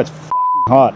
It's fucking hot.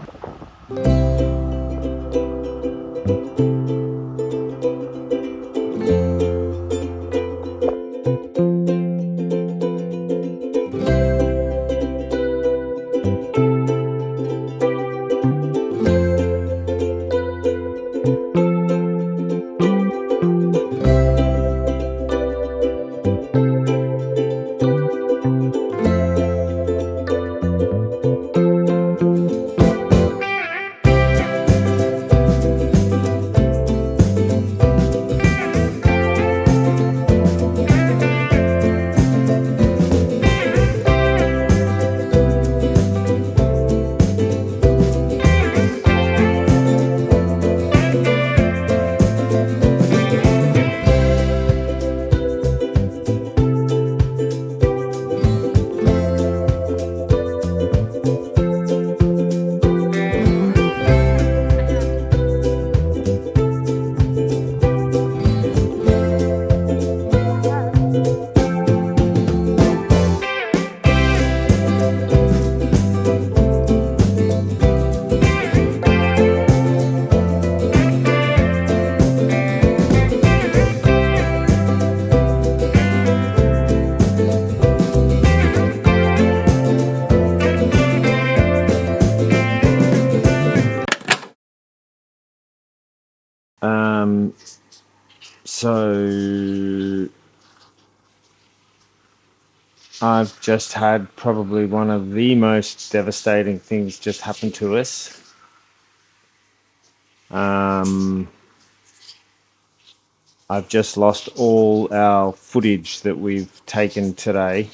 So I've just had probably one of the most devastating things just happen to us. I've just lost all our footage that we've taken today.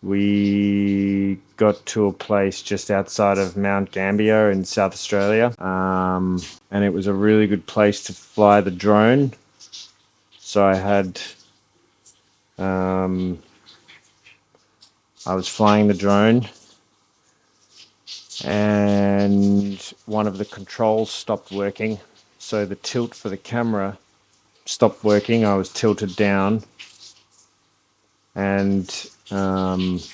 We got to a place just outside of Mount Gambier in South Australia, and it was a really good place to fly the drone. So I was flying the drone, and one of the controls stopped working. So the tilt for the camera stopped working. I was tilted down, and it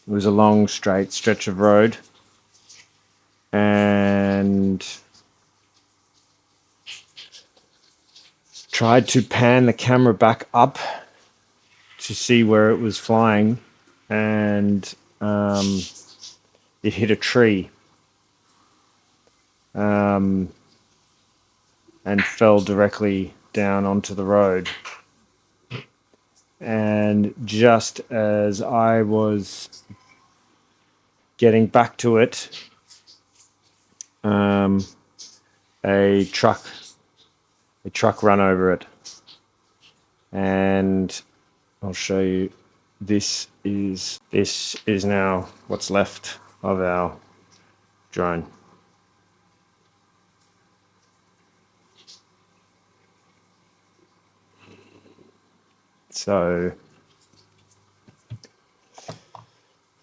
was a long straight stretch of road, and tried to pan the camera back up to see where it was flying, and it hit a tree and fell directly down onto the road. And just as I was getting back to it, a truck ran over it, and I'll show you. This is now what's left of our drone. So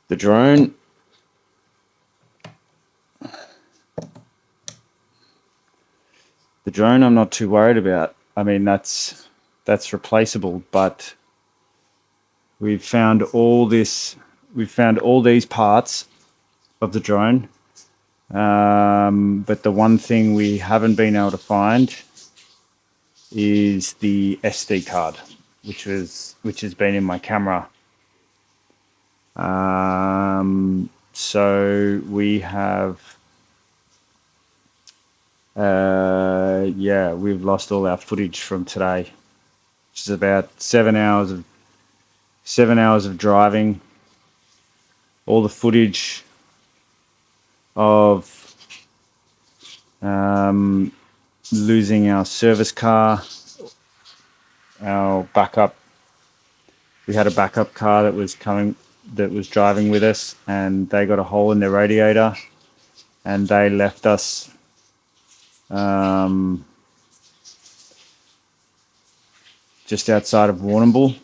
the drone I'm not too worried about. I mean, that's replaceable, but we've found all these parts of the drone. But the one thing we haven't been able to find is the SD card, which has been in my camera. So we have, we've lost all our footage from today, which is about 7 hours of driving. All the footage of losing our service car, our backup. We had a backup car that was driving with us, and they got a hole in their radiator, and they left us just outside of Warrnambool.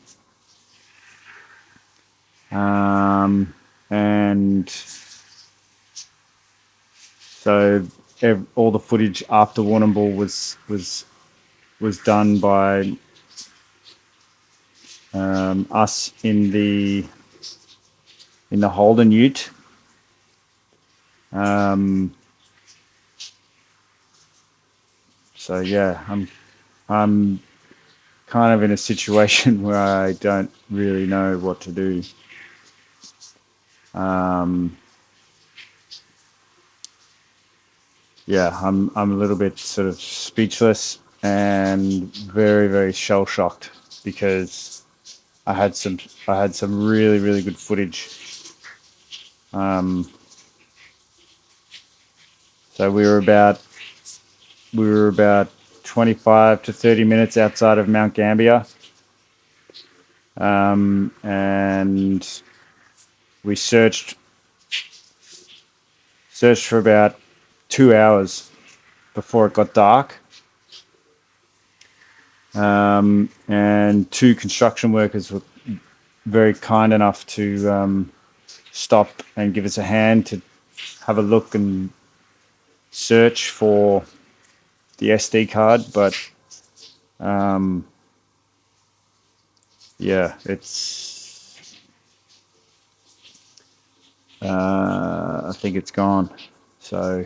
And so all the footage after Warrnambool was done by us in the Holden Ute, So yeah, I'm kind of in a situation where I don't really know what to do. Yeah, I'm a little bit sort of speechless and very, very shell shocked because I had some really, really good footage. So we were about 25 to 30 minutes outside of Mount Gambier, and we searched for about 2 hours before it got dark. And two construction workers were very kind enough to stop and give us a hand to have a look and search for the SD card. But yeah, I think it's gone. So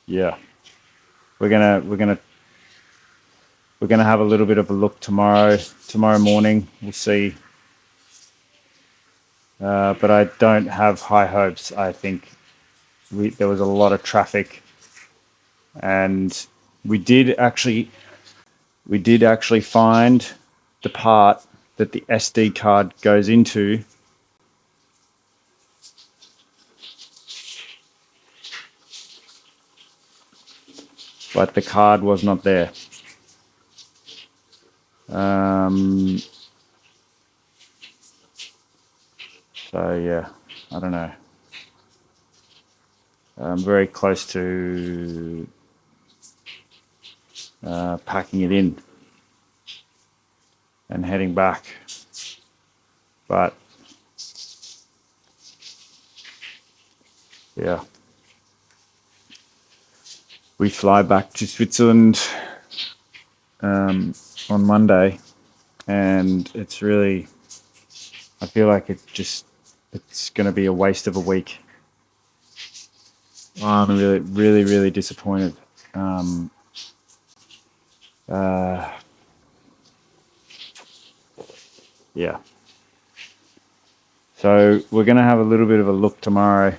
yeah, we're gonna have a little bit of a look tomorrow morning. We'll see. But I don't have high hopes. I think there was a lot of traffic, and we did actually we did actually find the part that the SD card goes into, but the card was not there. So yeah, I don't know. I'm very close to packing it in and heading back, but yeah, we fly back to Switzerland on Monday, and it's really, I feel like it's going to be a waste of a week. I'm really, really, really disappointed. Yeah. So we're going to have a little bit of a look tomorrow.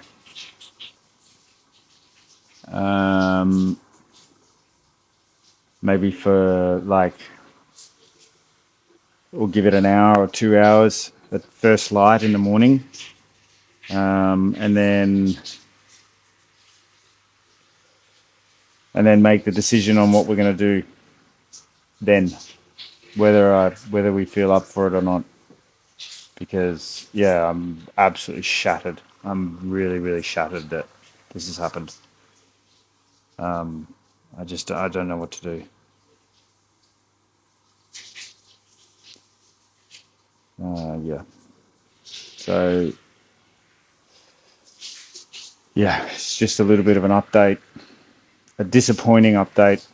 Maybe for like, we'll give it an hour or 2 hours at first light in the morning. And then make the decision on what we're going to do then, whether we feel up for it or not. Because yeah, I'm absolutely shattered. I'm really, really shattered that this has happened. I don't know what to do. Yeah. So yeah, it's just a little bit of an update, a disappointing update.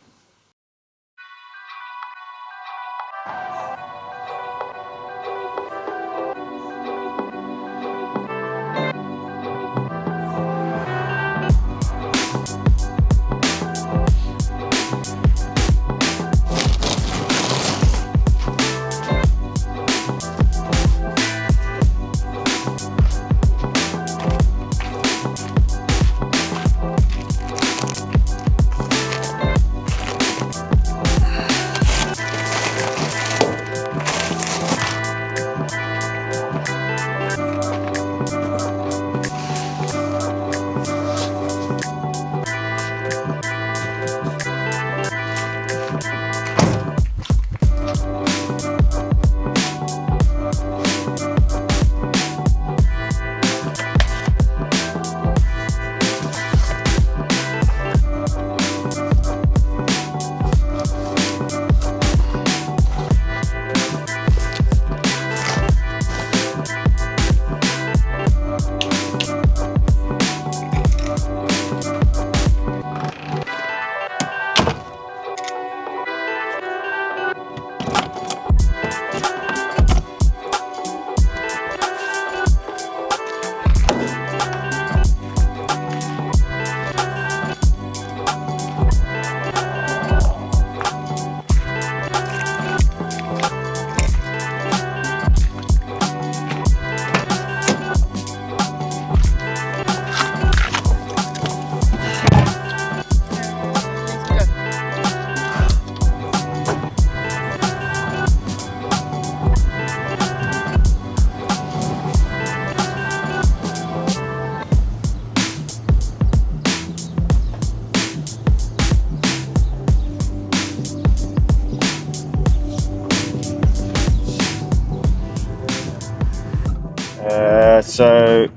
So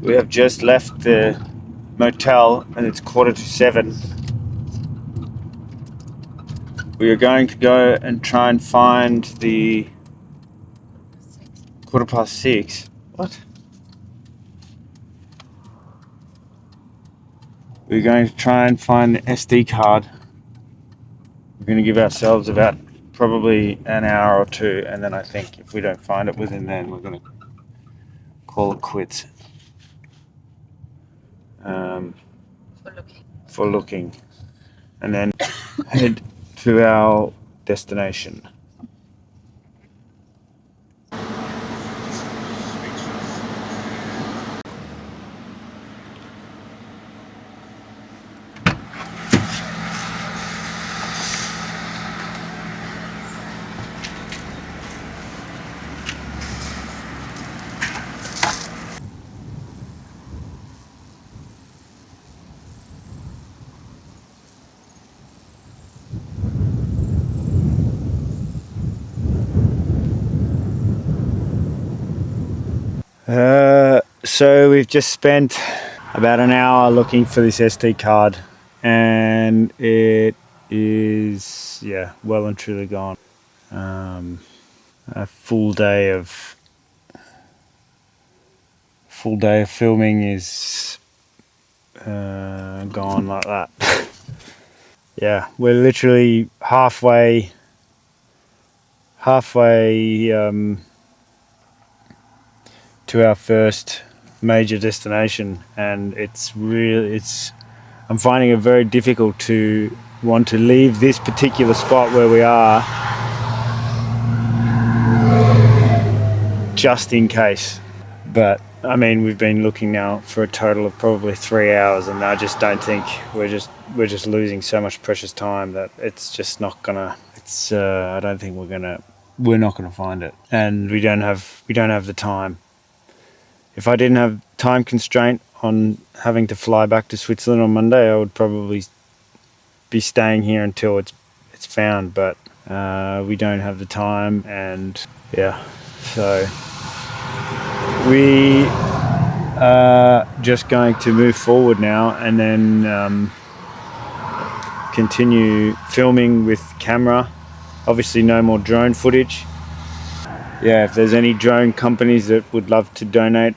we have just left the motel and it's 7:15. We are going to go and try and find the 6:15. What? We're going to try and find the SD card. We're going to give ourselves about probably an hour or two, and then I think if we don't find it within then, we're going to call it quits. For looking, and then head to our destination. So we've just spent about an hour looking for this SD card, and it is well and truly gone. A full day of filming is gone like that. Yeah, we're literally halfway to our first major destination, and I'm finding it very difficult to want to leave this particular spot where we are just in case. But I mean, we've been looking now for a total of probably 3 hours, and I just don't think we're just losing so much precious time that it's just not gonna. I don't think we're not gonna find it, and we don't have the time. If I didn't have time constraint on having to fly back to Switzerland on Monday, I would probably be staying here until it's found. But we don't have the time, and so we are just going to move forward now, and then continue filming with camera. Obviously, no more drone footage. If there's any drone companies that would love to donate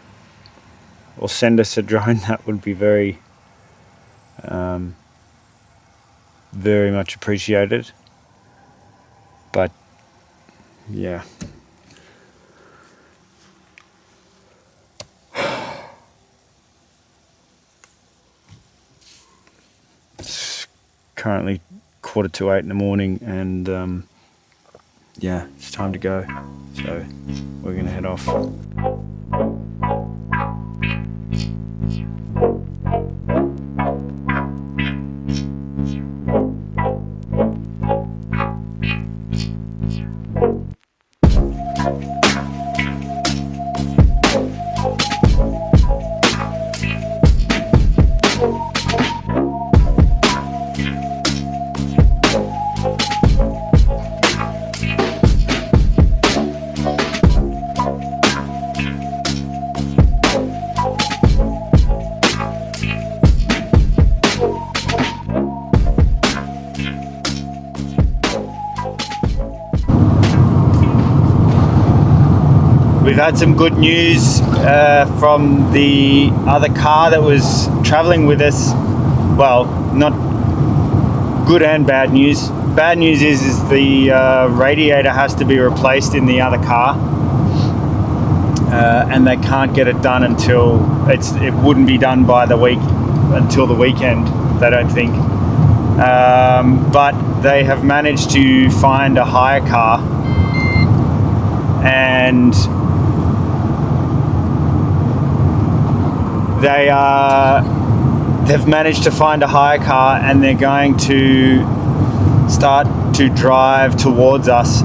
or send us a drone, that would be very very much appreciated. But it's currently 7:45 in the morning, and it's time to go, so we're gonna head off. We've had some good news from the other car that was traveling with us. Well, not good and bad news. Bad news is the radiator has to be replaced in the other car, and they can't get it done until it wouldn't be done by until the weekend, they don't think. But they have managed to find a hire car, and they've managed to find a hire car, and they're going to start to drive towards us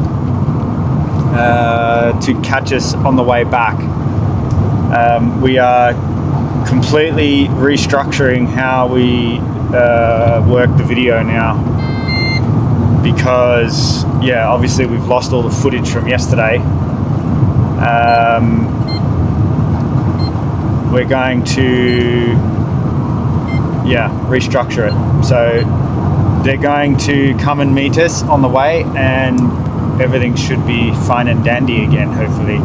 to catch us on the way back. We are completely restructuring how we work the video now, because obviously we've lost all the footage from yesterday. we're going to restructure it. So they're going to come and meet us on the way, and everything should be fine and dandy again, hopefully.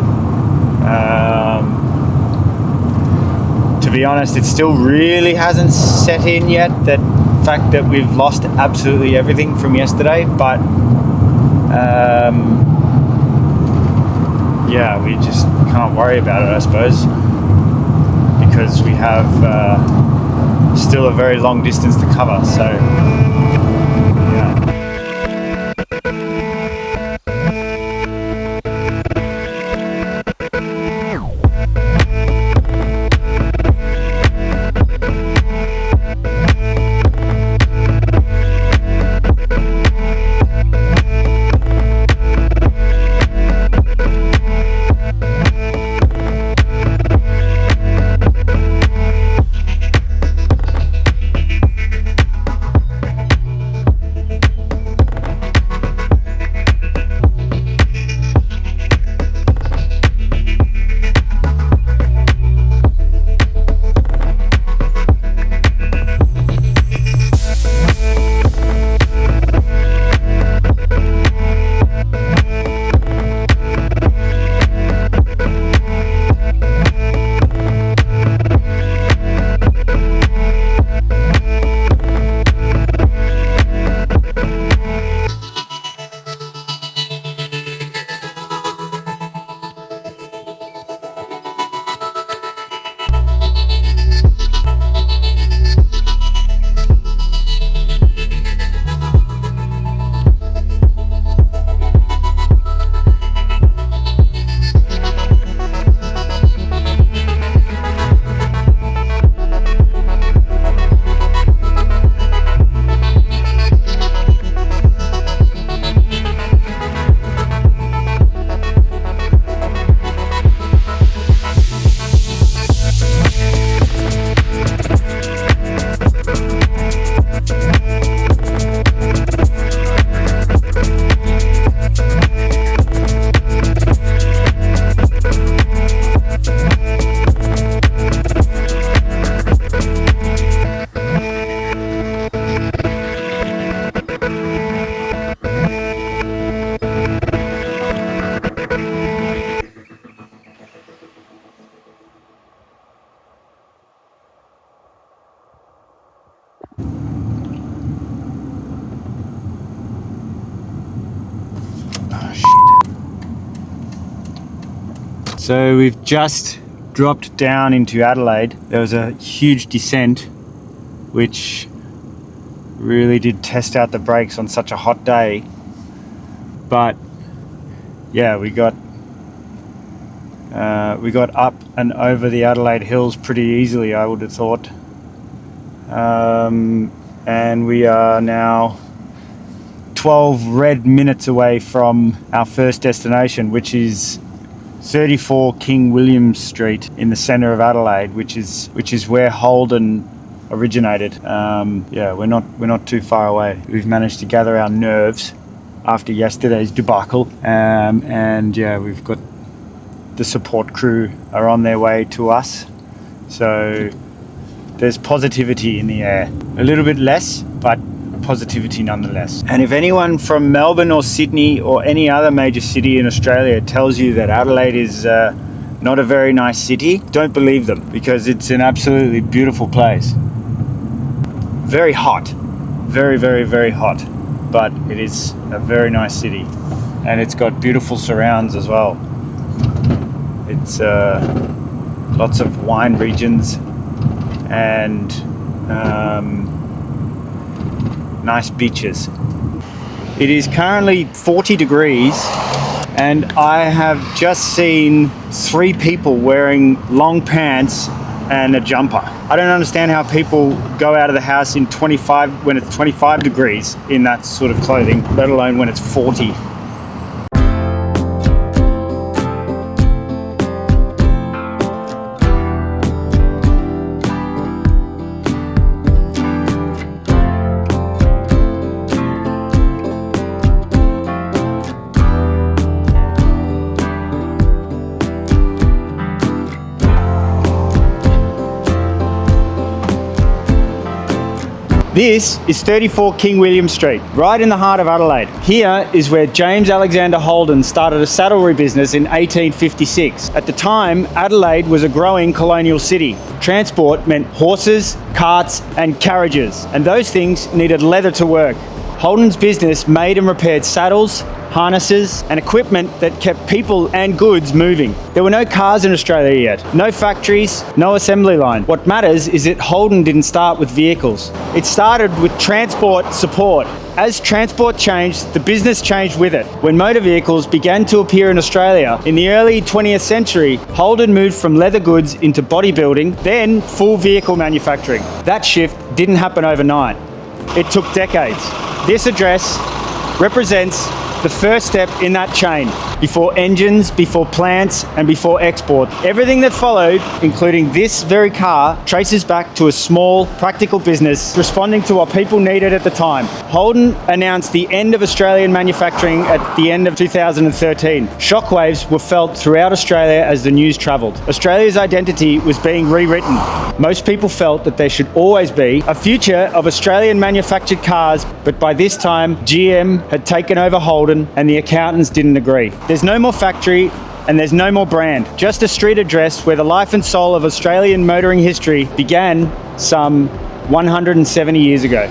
To be honest, it still really hasn't set in yet, that fact that we've lost absolutely everything from yesterday, but we just can't worry about it, I suppose, because we have still a very long distance to cover. So So we've just dropped down into Adelaide. There was a huge descent, which really did test out the brakes on such a hot day. But yeah, we got up and over the Adelaide hills pretty easily, I would have thought. And we are now 12 red minutes away from our first destination, which is 34 King William Street in the centre of Adelaide, which is where Holden originated. We're not too far away. We've managed to gather our nerves after yesterday's debacle, and we've got the support crew are on their way to us. So there's positivity in the air. A little bit less, but positivity nonetheless. And if anyone from Melbourne or Sydney or any other major city in Australia tells you that Adelaide is not a very nice city, don't believe them, because it's an absolutely beautiful place. Very hot, very, very, very hot, but it is a very nice city, and it's got beautiful surrounds as well. It's lots of wine regions and nice beaches. It is currently 40 degrees, and I have just seen 3 people wearing long pants and a jumper. I don't understand how people go out of the house when it's 25 degrees in that sort of clothing, let alone when it's 40. This is 34 King William Street, right in the heart of Adelaide. Here is where James Alexander Holden started a saddlery business in 1856. At the time, Adelaide was a growing colonial city. Transport meant horses, carts, and carriages, and those things needed leather to work. Holden's business made and repaired saddles, harnesses, and equipment that kept people and goods moving. There were no cars in Australia yet, no factories, no assembly line. What matters is that Holden didn't start with vehicles. It started with transport support. As transport changed, the business changed with it. When motor vehicles began to appear in Australia in the early 20th century, Holden moved from leather goods into bodybuilding, then full vehicle manufacturing. That shift didn't happen overnight. It took decades. This address represents the first step in that chain, before engines, before plants, and before export. Everything that followed, including this very car, traces back to a small, practical business responding to what people needed at the time. Holden announced the end of Australian manufacturing at the end of 2013. Shockwaves were felt throughout Australia as the news travelled. Australia's identity was being rewritten. Most people felt that there should always be a future of Australian manufactured cars, but by this time, GM had taken over Holden and the accountants didn't agree. There's no more factory and there's no more brand, just a street address where the life and soul of Australian motoring history began some 170 years ago.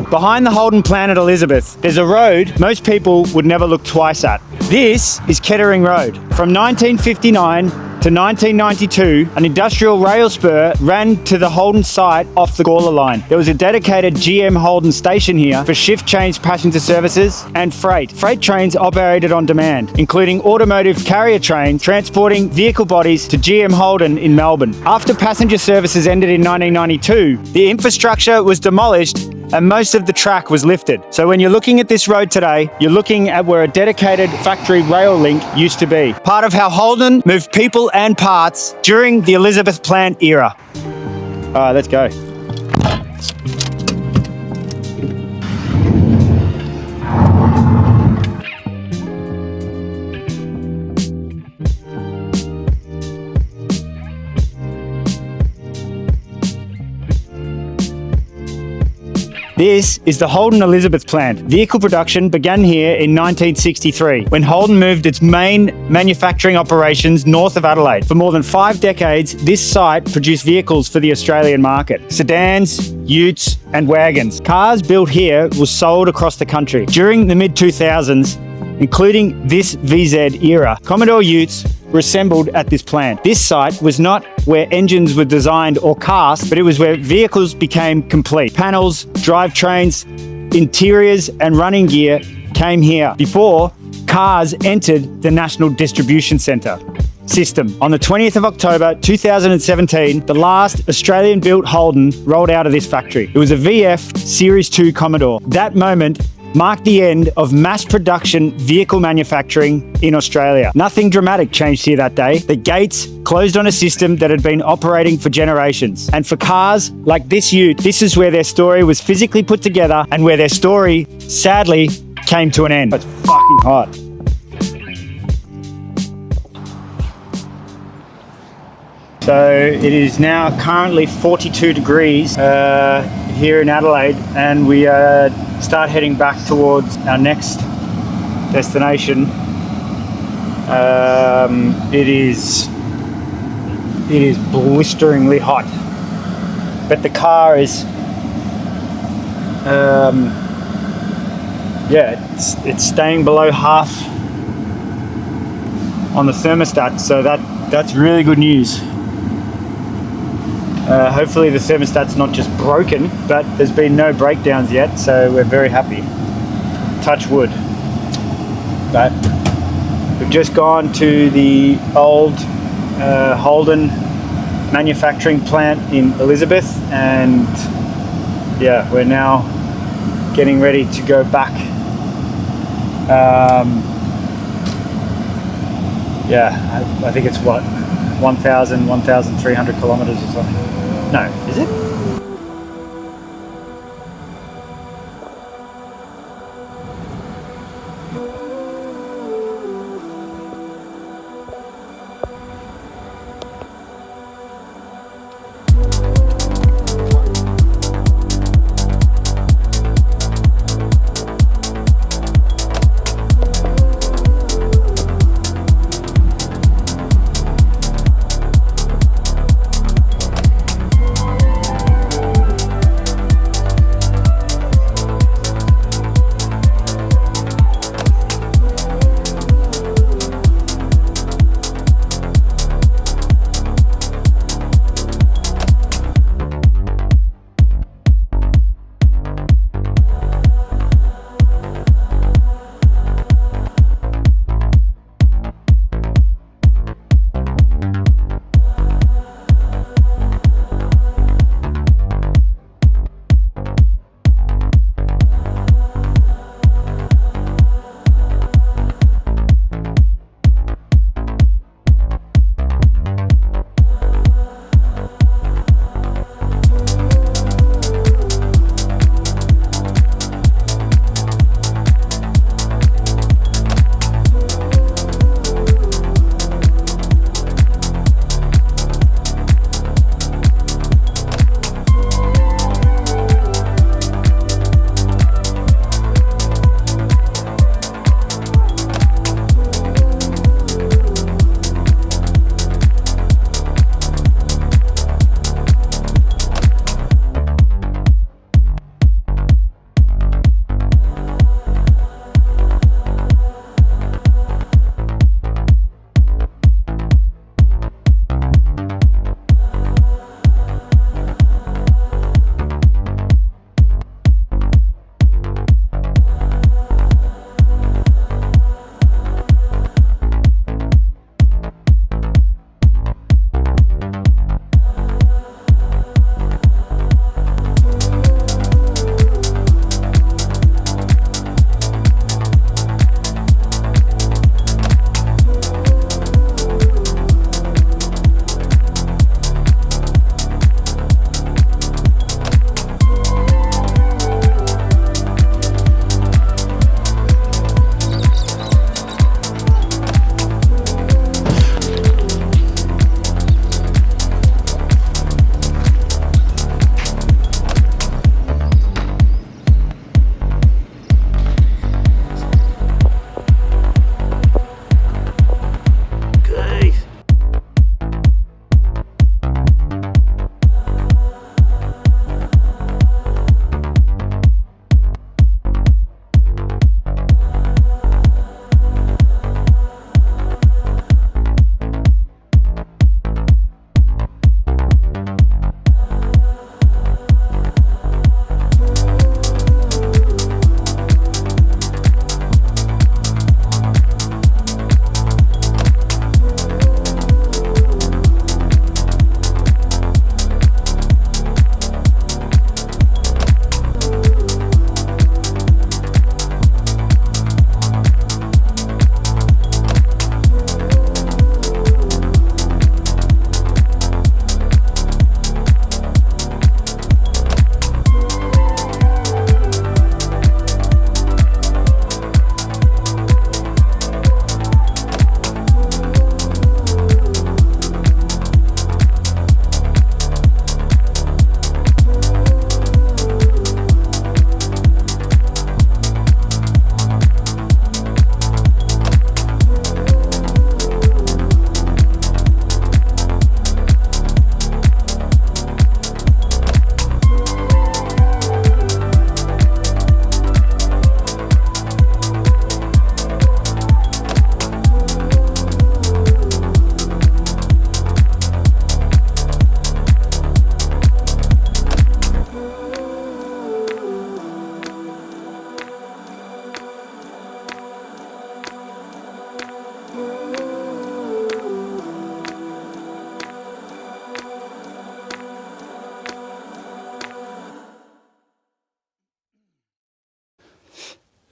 Behind the Holden plant at Elizabeth, there's a road most people would never look twice at. This is Kettering Road. From 1959 to 1992, an industrial rail spur ran to the Holden site off the Gawler line. There was a dedicated GM Holden station here for shift change passenger services and freight. Freight trains operated on demand, including automotive carrier trains transporting vehicle bodies to GM Holden in Melbourne. After passenger services ended in 1992, the infrastructure was demolished and most of the track was lifted. So when you're looking at this road today, you're looking at where a dedicated factory rail link used to be. Part of how Holden moved people and parts during the Elizabeth plant era. All right, let's go. This is the Holden Elizabeth plant. Vehicle production began here in 1963, when Holden moved its main manufacturing operations north of Adelaide. For more than 5 decades, this site produced vehicles for the Australian market. Sedans, utes, and wagons. Cars built here were sold across the country. During the mid-2000s, including this VZ era, Commodore utes were assembled at this plant. This site was not where engines were designed or cast, but it was where vehicles became complete. Panels, drivetrains, interiors, and running gear came here before cars entered the National Distribution Centre system. On the 20th of October 2017, the last Australian-built Holden rolled out of this factory. It was a VF Series 2 Commodore. That moment marked the end of mass production vehicle manufacturing in Australia. Nothing dramatic changed here that day. The gates closed on a system that had been operating for generations. And for cars like this ute, this is where their story was physically put together and where their story, sadly, came to an end. It's fucking hot. So it is now currently 42 degrees here in Adelaide, and we start heading back towards our next destination. It is blisteringly hot, but the car is it's staying below half on the thermostat, so that's really good news. Hopefully the thermostat's not just broken, but there's been no breakdowns yet, so we're very happy. Touch wood. But we've just gone to the old Holden manufacturing plant in Elizabeth, and yeah, we're now getting ready to go back. I think it's what, 1,300 kilometers or something. No, is it?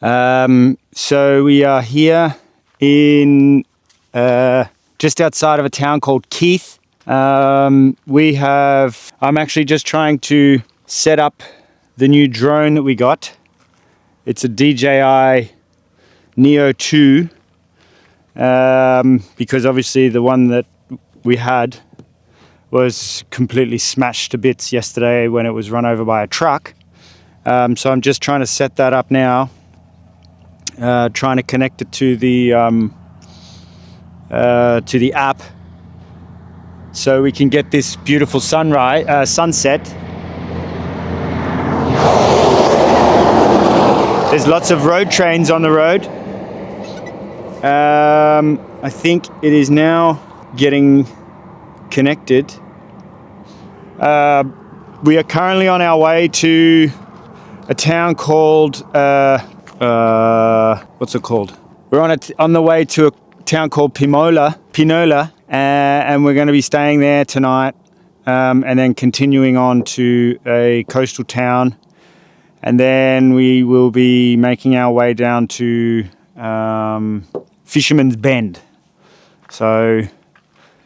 So we are here in just outside of a town called Keith. I'm actually just trying to set up the new drone that we got. It's a DJI Neo 2, because obviously the one that we had was completely smashed to bits yesterday when it was run over by a truck. So I'm just trying to set that up now, trying to connect it to the app so we can get this beautiful sunset. There's lots of road trains on the road. I think it is now getting connected. We are currently on our way to a town called what's it called? We're on the way to a town called Pinola, and we're going to be staying there tonight, and then continuing on to a coastal town, and then we will be making our way down to Fisherman's Bend. So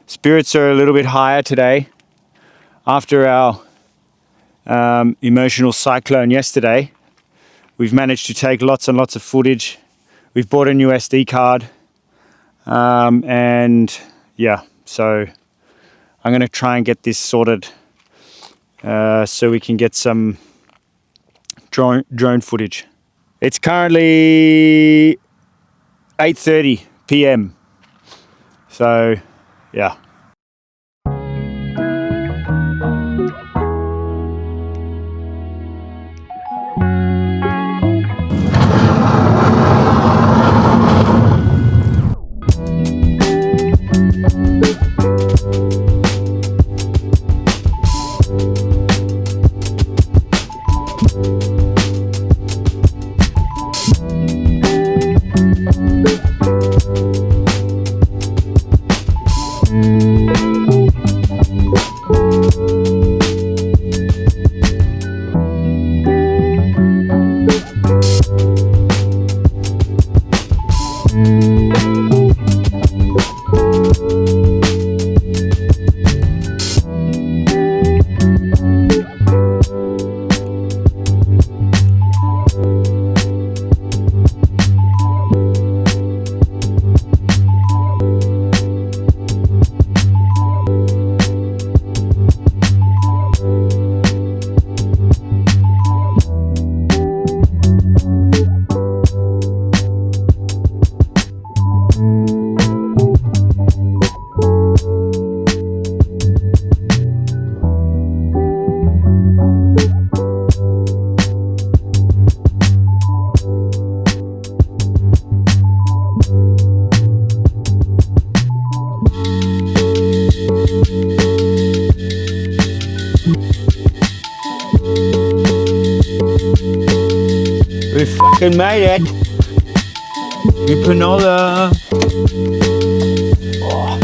spirits are a little bit higher today after our emotional cyclone yesterday. We've managed to take lots and lots of footage. We've bought a new SD card, and yeah, so I'm going to try and get this sorted so we can get some drone footage. It's currently 8:30 p.m. So yeah. We fucking made it. In Pinola. Oh.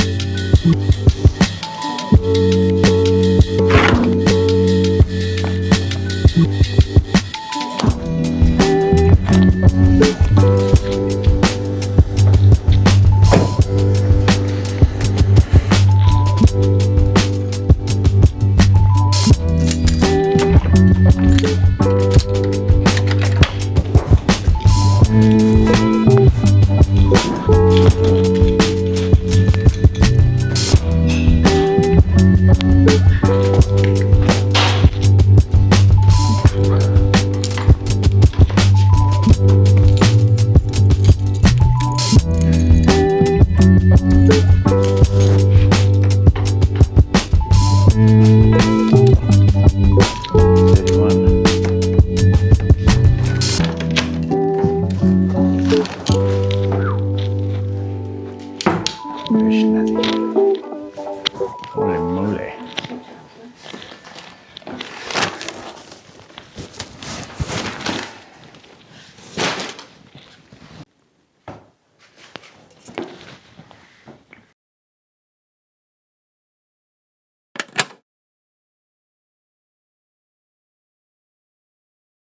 Version